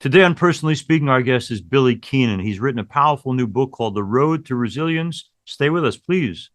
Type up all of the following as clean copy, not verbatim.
Today on Personally Speaking, our guest is Billy Keenan. He's written a powerful new book called The Road to Resilience. Stay with us, please.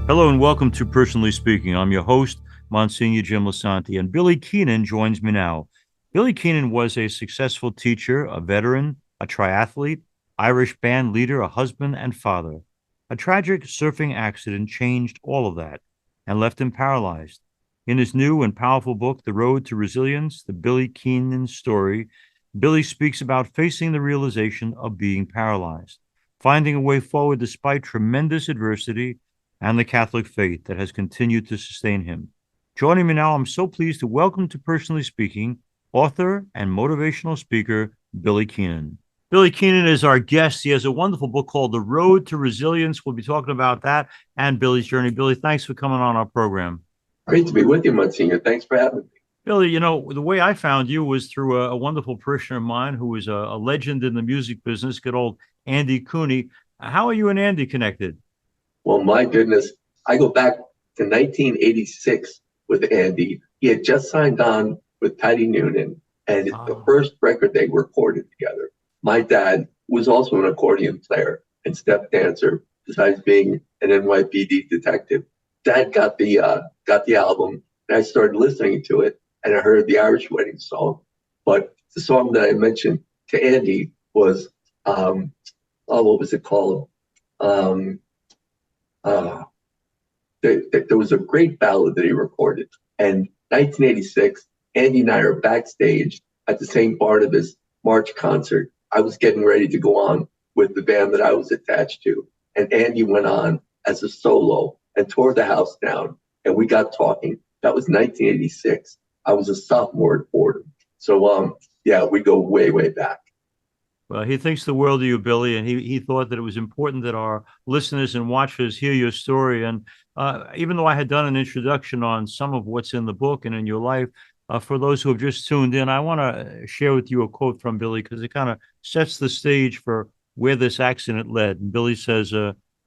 Hello and welcome to Personally Speaking. I'm your host, Msgr Jim Lisante, and Billy Keenan joins me now. Billy Keenan was a successful teacher, a veteran, a triathlete, Irish band leader, a husband, and father. A tragic surfing accident changed all of that and left him paralyzed. In his new and powerful book, The Road to Resilience, The Billy Keenan Story, Billy speaks about facing the realization of being paralyzed, finding a way forward despite tremendous adversity and the Catholic faith that has continued to sustain him. Joining me now, I'm so pleased to welcome to Personally Speaking, author and motivational speaker, Billy Keenan. Billy Keenan is our guest. He has a wonderful book called The Road to Resilience. We'll be talking about that and Billy's journey. Billy, thanks for coming on our program. Great to be with you, Monsignor. Thanks for having me. Billy, you know, the way I found you was through a wonderful parishioner of mine who was a legend in the music business, good old Andy Cooney. How are you and Andy connected? Well, my goodness, I go back to 1986 with Andy. He had just signed on with Patty Noonan, and it's the first record they recorded together. My dad was also an accordion player and step dancer, besides being an NYPD detective. Dad got the album, and I started listening to it, and I heard the Irish Wedding song. But the song that I mentioned to Andy was, what was it called? There was a great ballad that he recorded. And 1986, Andy and I are backstage at the St. Barnabas March concert. I was getting ready to go on with the band that I was attached to. And Andy went on as a solo and tore the house down. And we got talking. That was 1986. I was a sophomore at Fordham. So, yeah, we go way, way back. Well, he thinks the world of you, Billy, and he thought that it was important that our listeners and watchers hear your story. And even though I had done an introduction on some of what's in the book and in your life, for those who have just tuned in, I want to share with you a quote from Billy because it kind of sets the stage for where this accident led. And Billy says,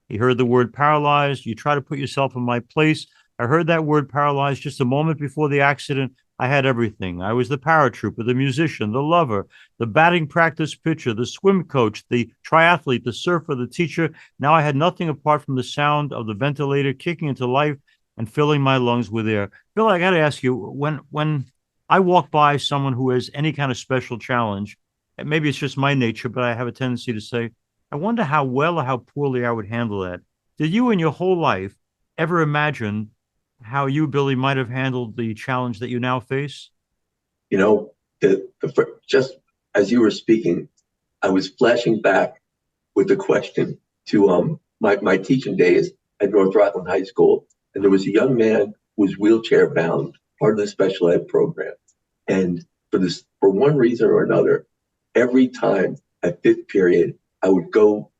he heard the word paralyzed. You try to put yourself in my place. I heard that word paralyzed just a moment before the accident. I had everything. I was the paratrooper, the musician, the lover, the batting practice pitcher, the swim coach, the triathlete, the surfer, the teacher. Now I had nothing apart from the sound of the ventilator kicking into life and filling my lungs with air. Bill, I got to ask you, when I walk by someone who has any kind of special challenge, and maybe it's just my nature, but I have a tendency to say, I wonder how well or how poorly I would handle that. Did you in your whole life ever imagine how you, Billy, might have handled the challenge that you now face? You know, just as you were speaking, I was flashing back with the question to my teaching days at North Rockland High School. And there was a young man who was wheelchair bound, part of the special ed program. And for one reason or another, every time at fifth period, I would go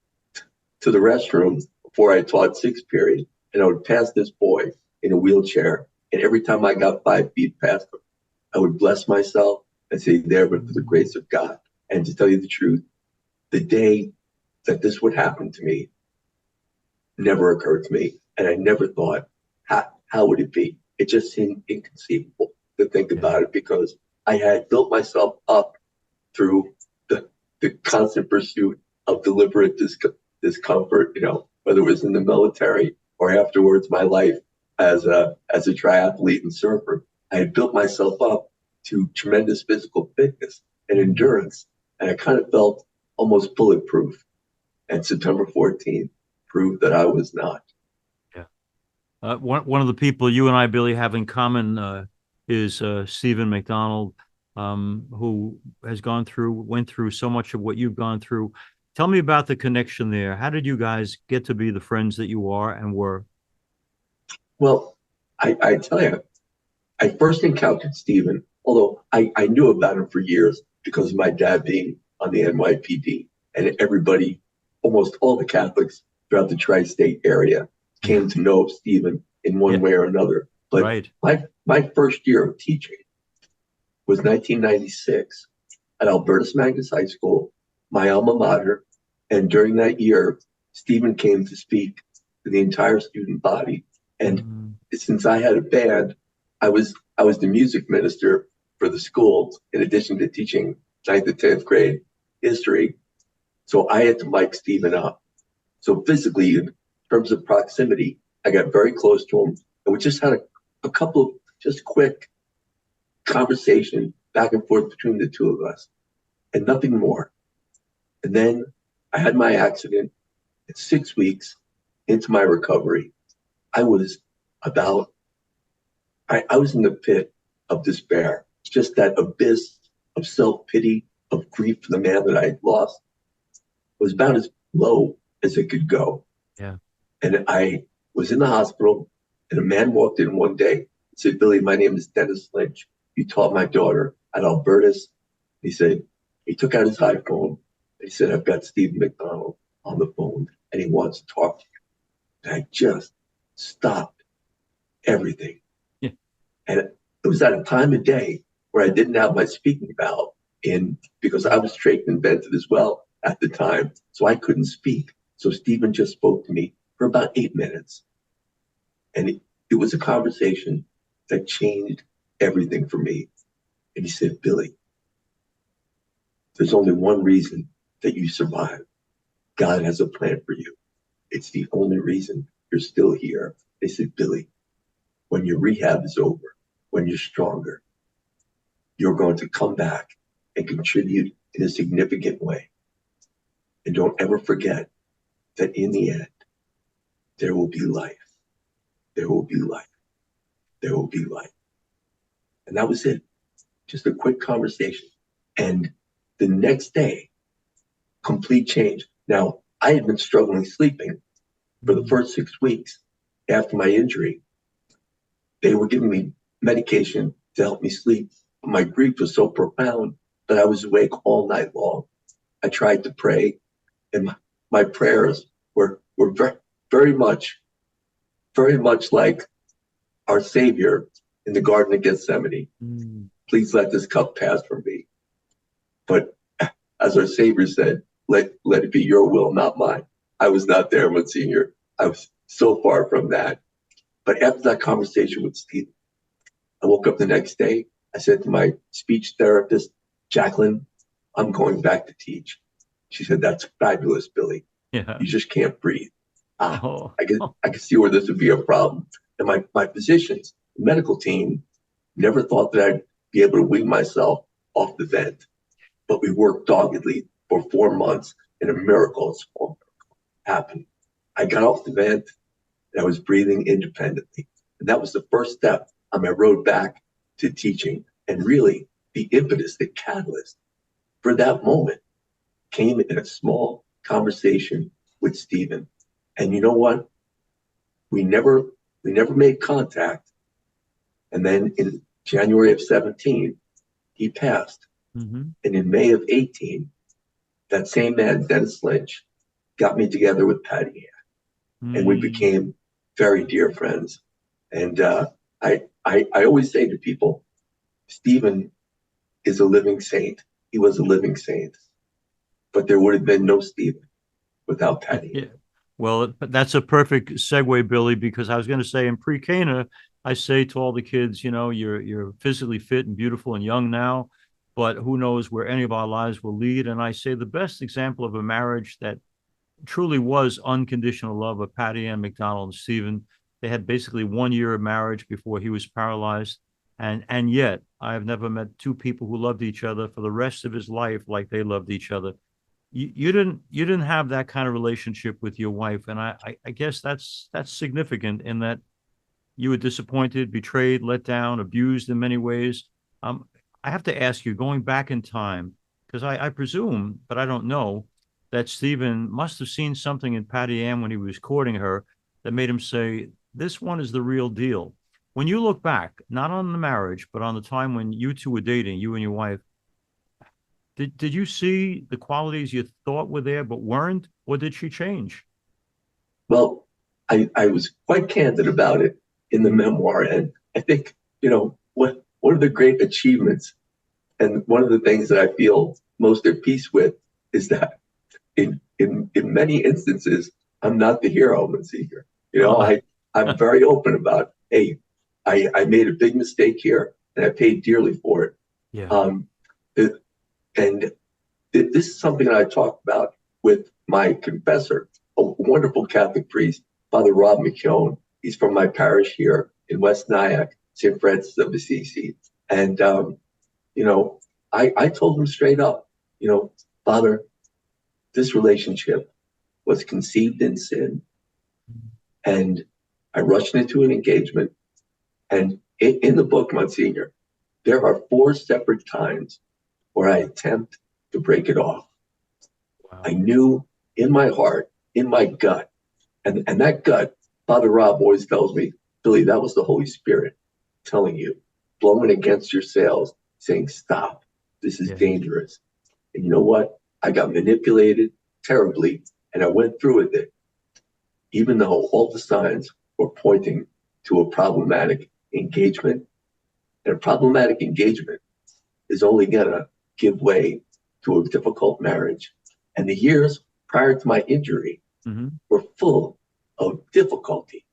to the restroom before I taught sixth period, and I would pass this boy in a wheelchair. And every time I got 5 feet past him, I would bless myself and say, there, but for the grace of God. And to tell you the truth, the day that this would happen to me never occurred to me. And I never thought, how would it be? It just seemed inconceivable to think about it because I had built myself up through the constant pursuit of deliberate discomfort, whether it was in the military or afterwards my life as a triathlete and surfer. I had built myself up to tremendous physical fitness and endurance, and I kind of felt almost bulletproof. And September 14th proved that I was not. Yeah. One of the people you and I, Billy, have in common is Stephen McDonald, who went through so much of what you've gone through. Tell me about the connection there. How did you guys get to be the friends that you are and were? Well, I tell you, I first encountered Stephen Although I knew about him for years because of my dad being on the NYPD, and everybody, almost all the Catholics throughout the tri-state area Yeah. came to know Stephen in one Yeah. way or another. But Right. my first year of teaching was 1996 at Albertus Magnus High School, my alma mater. And during that year, Stephen came to speak to the entire student body. And Mm. since I had a band, I was the music minister for the school in addition to teaching ninth to 10th grade history. So I had to mic Stephen up. So physically, in terms of proximity, I got very close to him. And we just had a couple of just quick conversation back and forth between the two of us and nothing more. And then I had my accident. And 6 weeks into my recovery, I was about, I was in the pit of despair, just that abyss of self-pity, of grief for the man that I had lost. It was about as low as it could go. Yeah. And I was in the hospital, and a man walked in one day and said, Billy, my name is Dennis Lynch. You taught my daughter at Albertus. He said, he took out his iPhone. And he said, I've got Steve McDonald on the phone, and he wants to talk to you. And I just stopped everything. Yeah. And it was at a time of day where I didn't have my speaking valve in because I was straight and invented as well at the time. So I couldn't speak. So Stephen just spoke to me for about 8 minutes. And it was a conversation that changed everything for me. And he said, Billy, there's only one reason that you survived. God has a plan for you. It's the only reason you're still here. They said, Billy, when your rehab is over, when you're stronger, you're going to come back and contribute in a significant way. And don't ever forget that in the end, there will be life. There will be life. There will be life. And that was it. Just a quick conversation. And the next day, complete change. Now, I had been struggling sleeping for the first 6 weeks after my injury. They were giving me medication to help me sleep. My grief was so profound that I was awake all night long. I tried to pray, and my prayers were very, very much like our Savior in the Garden of Gethsemane. Mm. Please let this cup pass from me. But as our Savior said, let it be your will, not mine. I was not there, Monsignor. I was so far from that. But after that conversation with Steve, I woke up the next day. I said to my speech therapist, Jacqueline, I'm going back to teach. She said, that's fabulous, Billy. Yeah. You just can't breathe. Oh. I could see where this would be a problem. And my physicians, the medical team, never thought that I'd be able to wean myself off the vent. But we worked doggedly for 4 months, and a miracle happened. I got off the vent, and I was breathing independently. And that was the first step on my road back to teaching. And really, the impetus, the catalyst for that moment came in a small conversation with Stephen. And you know what? We never made contact. And then in January of 17, he passed. Mm-hmm. And in May of 18, that same man, Dennis Lynch, got me together with Patty Ann. And we became very dear friends. And I always say to people, Stephen is a living saint. He was a living saint. But there would have been no Stephen without Patty Ann. Yeah. Well, that's a perfect segue, Billy, because I was going to say in pre-Cana, I say to all the kids, you're physically fit and beautiful and young now, but who knows where any of our lives will lead. And I say the best example of a marriage that truly was unconditional love of Patty Ann McDonald and Stephen. They had basically 1 year of marriage before he was paralyzed. And yet I have never met two people who loved each other for the rest of his life like they loved each other. You didn't have that kind of relationship with your wife, and I guess that's significant in that you were disappointed, betrayed, let down, abused in many ways. I have to ask you, going back in time, because I presume, but I don't know, that Stephen must have seen something in Patty Ann when he was courting her that made him say, "This one is the real deal." When you look back, not on the marriage, but on the time when you two were dating, you and your wife, did you see the qualities you thought were there but weren't, or did she change? Well, I was quite candid about it in the memoir. And I think, one of the great achievements and one of the things that I feel most at peace with is that in many instances, I'm not the hero, Msgr. Uh, I'm very open about, hey, I made a big mistake here and I paid dearly for it. yeah. Um, it- and this is something that I talked about with my confessor, a wonderful Catholic priest, Father Rob McKeown. He's from my parish here in West Nyack, St. Francis of Assisi. And, you know, I told him straight up, Father, this relationship was conceived in sin. And I rushed into an engagement. And in the book, Monsignor, there are 4 separate times where I attempt to break it off. I Wow. knew in my heart, in my gut, and that gut, Father Rob always tells me, Billy, that was the Holy Spirit telling you, blowing against your sails, saying, stop, this is Yeah. dangerous. And you know what? I got manipulated terribly, and I went through with it, even though all the signs were pointing to a problematic engagement. And a problematic engagement is only going to give way to a difficult marriage. And the years prior to my injury Hmm. were full of difficulty.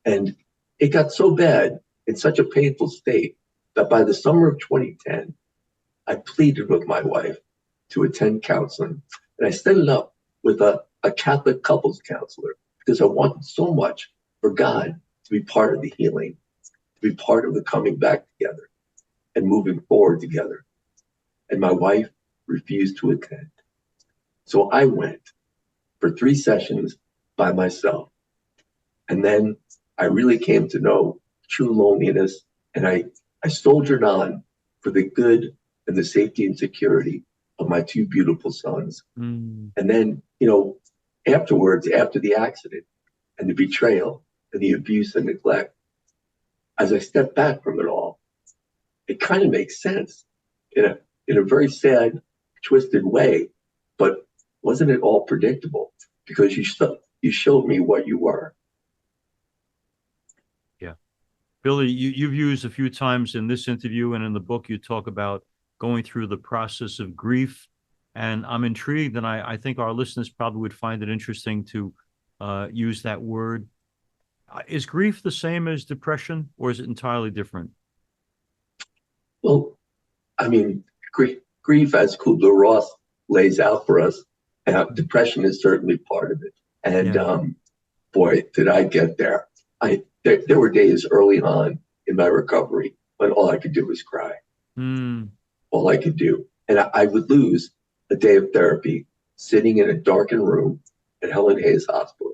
And it got so bad in such a painful state that by the summer of 2010, I pleaded with my wife to attend counseling. And I set it up with a Catholic couples counselor because I wanted so much for God to be part of the healing, to be part of the coming back together and moving forward together. And my wife refused to attend. So I went for 3 sessions by myself. And then I really came to know true loneliness. And I soldiered on for the good and the safety and security of my 2 beautiful sons. Mm. And then, afterwards, after the accident and the betrayal and the abuse and neglect, as I stepped back from it all, it kind of makes sense in a very sad, twisted way. But wasn't it all predictable? Because you showed me what you were. Yeah. Billy, you've used a few times in this interview and in the book, you talk about going through the process of grief. And I'm intrigued, and I think our listeners probably would find it interesting to use that word. Is grief the same as depression, or is it entirely different? Well, I mean, grief, as Kubler-Ross lays out for us, depression is certainly part of it. And Yeah. boy, did I get there. There were days early on in my recovery when all I could do was cry. Mm. All I could do. And I would lose a day of therapy sitting in a darkened room at Helen Hayes Hospital,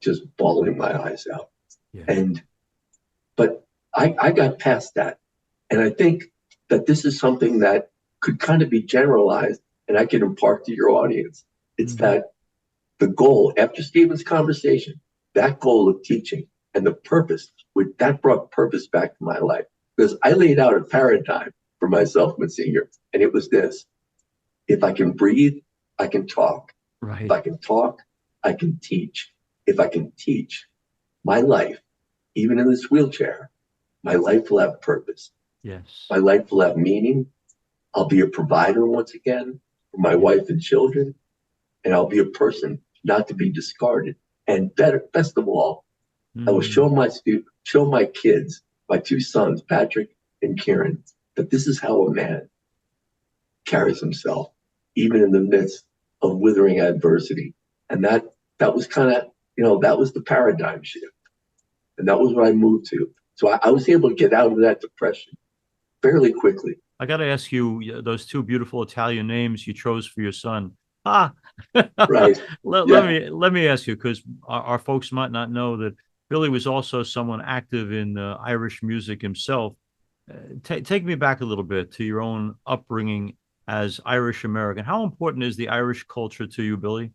just bawling my eyes out. Yeah. And but I got past that. And I think that this is something that could kind of be generalized and I can impart to your audience. It's Hmm. that the goal after Stephen's conversation, that goal of teaching and the purpose, that brought purpose back to my life. Because I laid out a paradigm for myself, Monsignor, and it was this: if I can breathe, I can talk. If Right. I can talk, I can teach. If I can teach, my life, even in this wheelchair, my life will have purpose. Yes. My life will have meaning. I'll be a provider once again for my Yeah. wife and children, and I'll be a person not to be discarded. And better, best of all, I will Mm. show my kids, my 2 sons, Patrick and Kieran, that this is how a man carries himself, even in the midst of withering adversity. And that was kind of, that was the paradigm shift. And that was what I moved to. So I was able to get out of that depression fairly quickly. I got to ask you, those two beautiful Italian names you chose for your son. Ah, Right. Yeah. let me ask you, because our folks might not know that Billy was also someone active in Irish music himself. Take me back a little bit to your own upbringing as Irish American. How important is the Irish culture to you, Billy?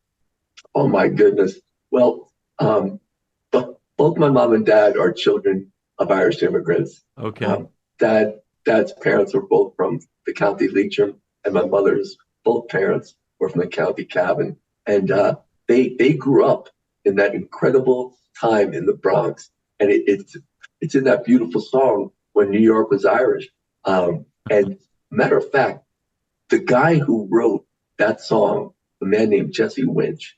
Oh my goodness. Well, both my mom and dad are children of Irish immigrants. Okay. Dad's parents were both from the County Leitrim, and my mother's both parents were from the County Cavan, and they grew up in that incredible time in the Bronx, and it's in that beautiful song when New York was Irish. And matter of fact, the guy who wrote that song, a man named Jesse Winch,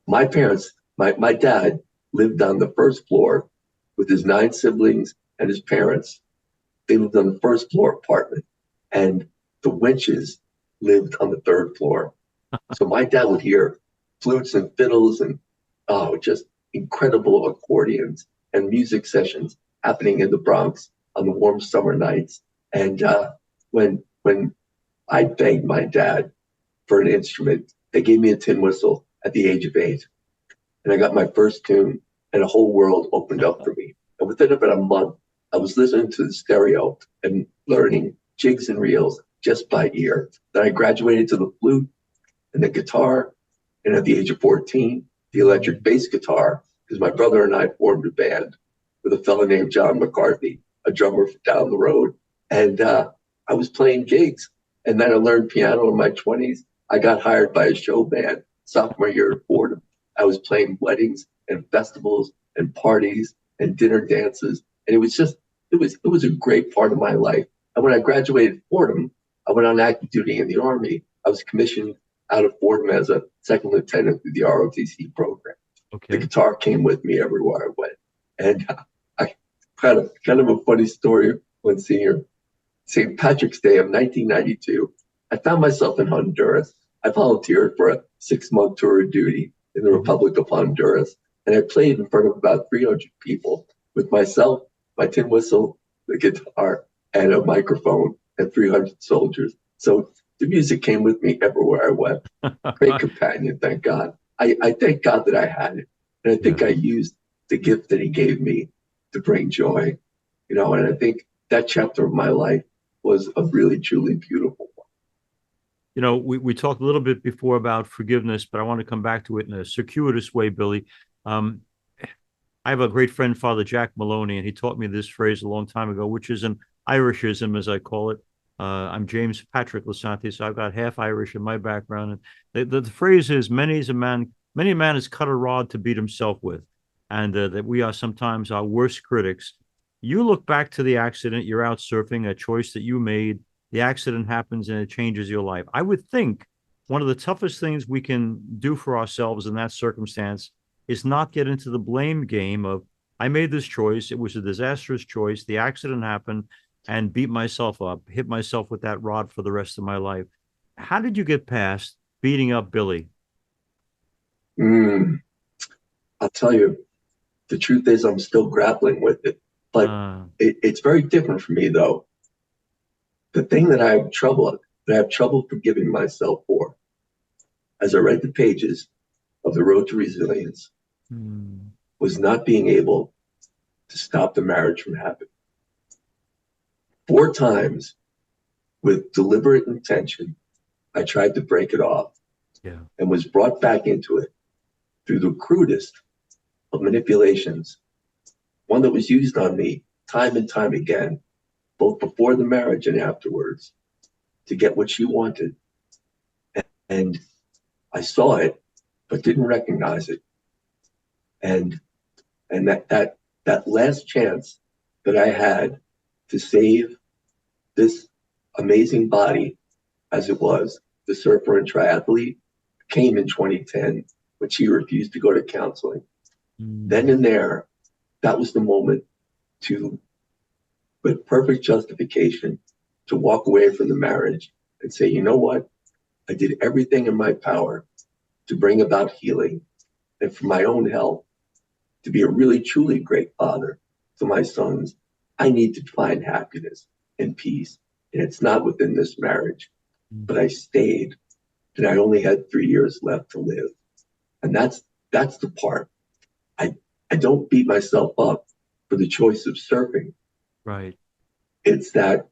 my parents, my dad lived on the first floor with his 9 siblings and his parents. They lived on the first floor apartment, and the Winches lived on the third floor. So my dad would hear flutes and fiddles and just incredible accordions and music sessions happening in the Bronx on the warm summer nights. And when I begged my dad for an instrument, they gave me a tin whistle at the age of 8, and I got my first tune, and a whole world opened up for me. And within about a month, I was listening to the stereo and learning jigs and reels just by ear. Then I graduated to the flute and the guitar, and at the age of 14, the electric bass guitar, because my brother and I formed a band with a fellow named John McCarthy, a drummer down the road. And I was playing gigs. And then I learned piano in my 20s. I got hired by a show band sophomore year at Fordham. I was playing weddings and festivals and parties and dinner dances. And it was a great part of my life. And when I graduated Fordham, I went on active duty in the Army. I was commissioned out of Fordham as a second lieutenant through the ROTC program. Okay. The guitar came with me everywhere I went. And I kind of a funny story when senior St. Patrick's Day of 1992, I found myself in Honduras. I volunteered for a 6-month tour of duty in the Republic of Honduras, and I played in front of about 300 people with myself, my tin whistle, the guitar, and a microphone, and 300 soldiers. So the music came with me everywhere I went. Great companion, thank God. I thank God that I had it, and I think I used the gift that He gave me to bring joy, and I think that chapter of my life was a really, truly beautiful one. We talked a little bit before about forgiveness, but I want to come back to it in a circuitous way, Billy. I have a great friend, Father Jack Maloney, and he taught me this phrase a long time ago, which is an Irishism, as I call it. I'm James Patrick Lisante, so I've got half Irish in my background. And the phrase is, many a man has cut a rod to beat himself with, and that we are sometimes our worst critics. You look back to the accident, you're out surfing, a choice that you made, the accident happens and it changes your life. I would think one of the toughest things we can do for ourselves in that circumstance is not get into the blame game of, I made this choice, it was a disastrous choice, the accident happened, and beat myself up, hit myself with that rod for the rest of my life. How did you get past beating up Billy? I'll tell you, the truth is I'm still grappling with it. But it's very different for me, though. The thing that I have trouble forgiving myself for, as I read the pages of The Road to Resilience, was not being able to stop the marriage from happening. 4 times, with deliberate intention, I tried to break it off, and was brought back into it through the crudest of manipulations. One that was used on me time and time again, both before the marriage and afterwards, to get what she wanted. And I saw it, but didn't recognize it. And that last chance that I had to save this amazing body, as it was, the surfer and triathlete, came in 2010 when she refused to go to counseling. Then and there, that was the moment to, with perfect justification, to walk away from the marriage and say, you know what? I did everything in my power to bring about healing and for my own health, to be a really, truly great father to my sons. I need to find happiness and peace. And it's not within this marriage. But I stayed, and I only had 3 years left to live. And that's the part. I don't beat myself up for the choice of surfing. Right. It's that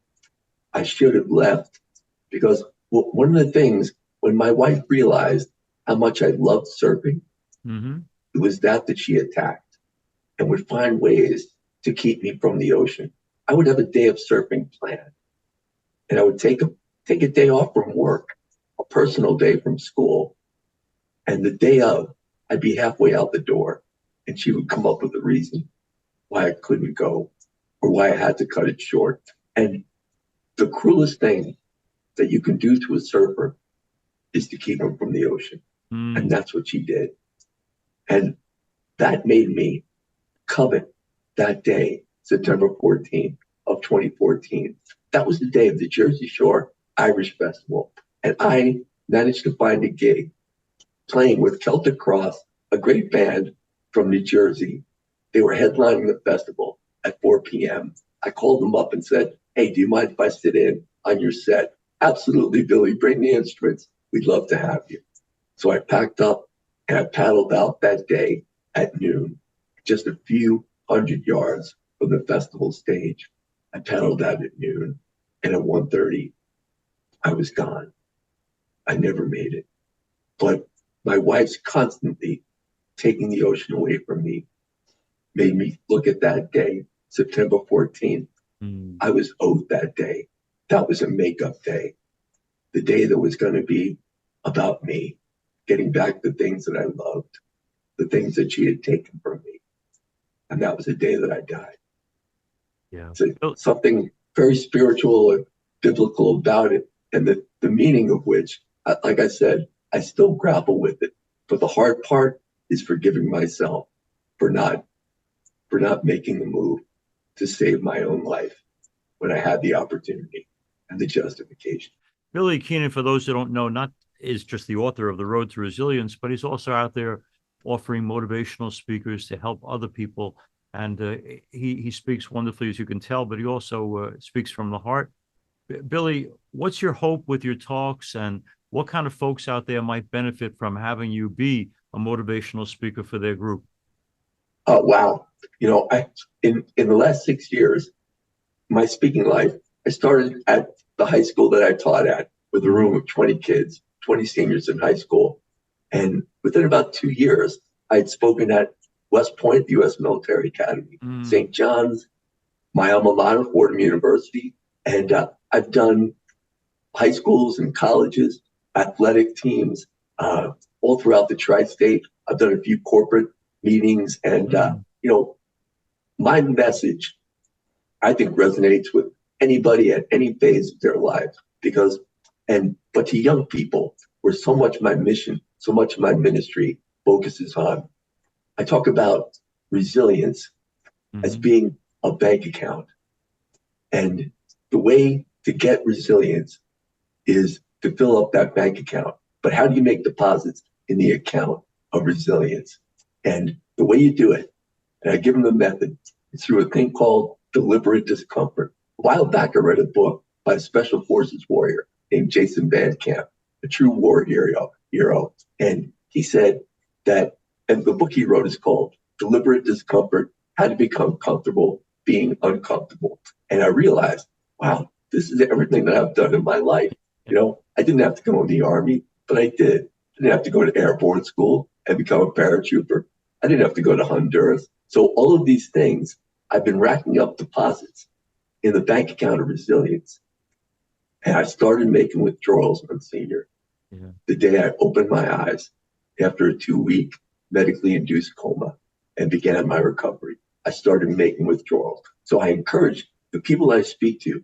I should have left, because one of the things, when my wife realized how much I loved surfing, it was that she attacked and would find ways to keep me from the ocean. I would have a day of surfing planned, and I would take a day off from work, a personal day from school, and the day of, I'd be halfway out the door, and she would come up with a reason why I couldn't go or why I had to cut it short. And the cruelest thing that you can do to a surfer is to keep him from the ocean. And that's what she did. And that made me covet that day, September 14th of 2014. That was the day of the Jersey Shore Irish Festival. And I managed to find a gig playing with Celtic Cross, a great band from New Jersey. They were headlining the festival at 4 p.m. I called them up and said, hey, do you mind if I sit in on your set? Absolutely, Billy, bring the instruments. We'd love to have you. So I packed up and I paddled out that day at noon, just a few hundred yards from the festival stage. I paddled out at noon, and at 1:30, I was gone. I never made it. But my wife's constantly taking the ocean away from me made me look at that day, September 14th. I was owed that day. That was a makeup day. The day that was going to be about me, getting back the things that I loved, the things that she had taken from me. And that was the day that I died. Yeah. So something very spiritual and biblical about it. And the meaning of which, like I said, I still grapple with it. But the hard part is forgiving myself for not making the move to save my own life when I had the opportunity and the justification. Billy Keenan, for those who don't know, not is just the author of The Road to Resilience, but he's also out there offering motivational speakers to help other people. And he speaks wonderfully, as you can tell, but he also speaks from the heart. Billy, what's your hope with your talks, and what kind of folks out there might benefit from having you be a motivational speaker for their group? Wow. You know, in the last 6 years, my speaking life, I started at the high school that I taught at with a room of 20 kids, 20 seniors in high school. And within about 2 years, I'd spoken at West Point, the U.S. Military Academy, St. John's, my alma mater, Fordham University. And I've done high schools and colleges, athletic teams, all throughout the tri-state. I've done a few corporate meetings. And, you know, my message, I think, resonates with anybody at any phase of their life but to young people, where so much of my mission, so much of my ministry focuses on. I talk about resilience as being a bank account. And the way to get resilience is to fill up that bank account. But how do you make deposits in the account of resilience? And the way you do it, and I give them the method, is through a thing called deliberate discomfort. A while back, I read a book by a special forces warrior named Jason Van Camp, a true war hero. And he said that, and the book he wrote is called Deliberate Discomfort, How to Become Comfortable Being Uncomfortable. And I realized, wow, this is everything that I've done in my life. You know, I didn't have to go in the Army, but I did. I didn't have to go to airborne school and become a paratrooper. I didn't have to go to Honduras. So all of these things, I've been racking up deposits in the bank account of resilience. And I started making withdrawals, Msgr, the day I opened my eyes after a 2-week medically induced coma and began my recovery. I started making withdrawals. So I encourage the people I speak to,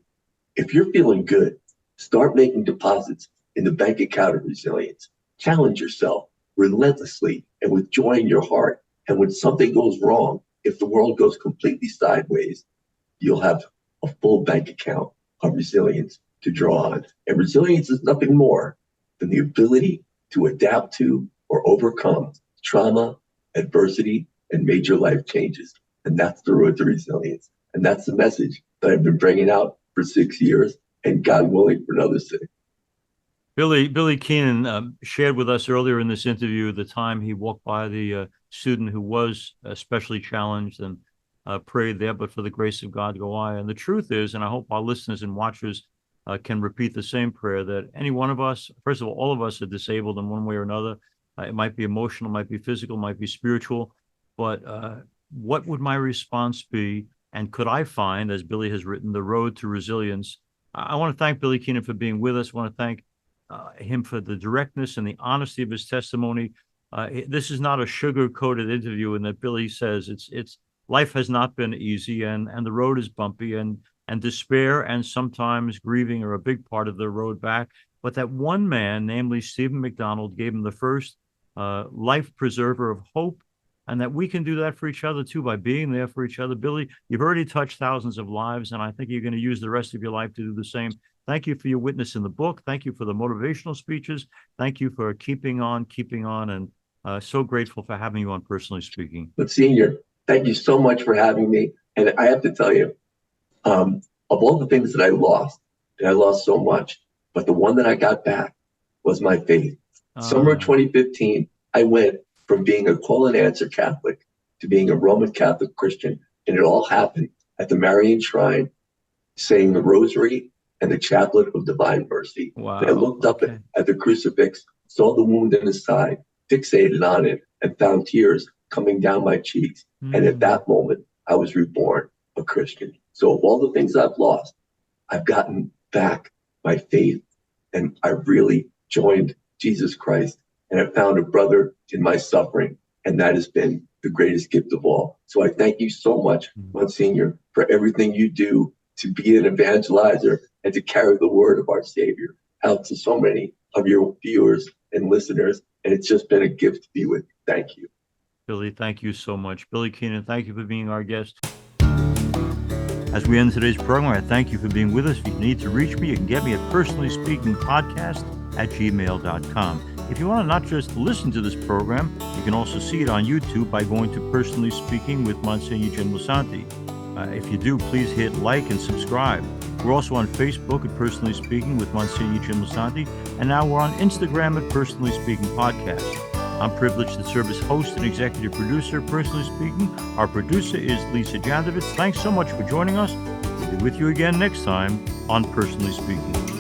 if you're feeling good, start making deposits in the bank account of resilience. Challenge yourself relentlessly and with joy in your heart. And when something goes wrong, if the world goes completely sideways, you'll have a full bank account of resilience to draw on. And resilience is nothing more than the ability to adapt to or overcome trauma, adversity, and major life changes. And that's the road to resilience. And that's the message that I've been bringing out for 6 years, and God willing, for another 6. Billy Keenan shared with us earlier in this interview the time he walked by the student who was especially challenged and prayed there, but for the grace of God go I. And the truth is, and I hope our listeners and watchers can repeat the same prayer, that any one of us, first of all of us are disabled in one way or another. It might be emotional, might be physical, might be spiritual, but what would my response be? and could I find, as Billy has written, the road to resilience. I want to thank Billy Keenan for being with us. I want to thank him for the directness and the honesty of his testimony. This is not a sugar-coated interview, and that Billy says it's life has not been easy, and the road is bumpy, and despair and sometimes grieving are a big part of the road back. But that one man, namely Stephen McDonald, gave him the first life preserver of hope, and that we can do that for each other too by being there for each other. Billy, you've already touched thousands of lives, and I think you're going to use the rest of your life to do the same. Thank you for your witness in the book. Thank you for the motivational speeches. Thank you for keeping on, and so grateful for having you on Personally Speaking. But Senior, thank you so much for having me. And I have to tell you, of all the things that I lost, and I lost so much, but the one that I got back was my faith. Summer 2015, I went from being a call and answer Catholic to being a Roman Catholic Christian. And it all happened at the Marian Shrine, saying the Rosary and the Chaplet of Divine Mercy. Wow. And I looked up at the crucifix, saw the wound in his side, fixated on it, and found tears coming down my cheeks. And at that moment, I was reborn a Christian. So of all the things I've lost, I've gotten back my faith, and I really joined Jesus Christ, and I found a brother in my suffering, and that has been the greatest gift of all. So I thank you so much, Monsignor, for everything you do to be an evangelizer and to carry the word of our Savior out to so many of your viewers and listeners. And it's just been a gift to be with you. Thank you. Billy, thank you so much. Billy Keenan, thank you for being our guest. As we end today's program, I thank you for being with us. If you need to reach me, you can get me at personallyspeakingpodcast@gmail.com. If you want to not just listen to this program, you can also see it on YouTube by going to Personally Speaking with Monsignor Jim Lisante. If you do, please hit like and subscribe. We're also on Facebook at Personally Speaking with Monsignor Jim Lisante, and now we're on Instagram at Personally Speaking Podcast. I'm privileged to serve as host and executive producer of Personally Speaking. Our producer is Lisa Jandovitz. Thanks so much for joining us. We'll be with you again next time on Personally Speaking.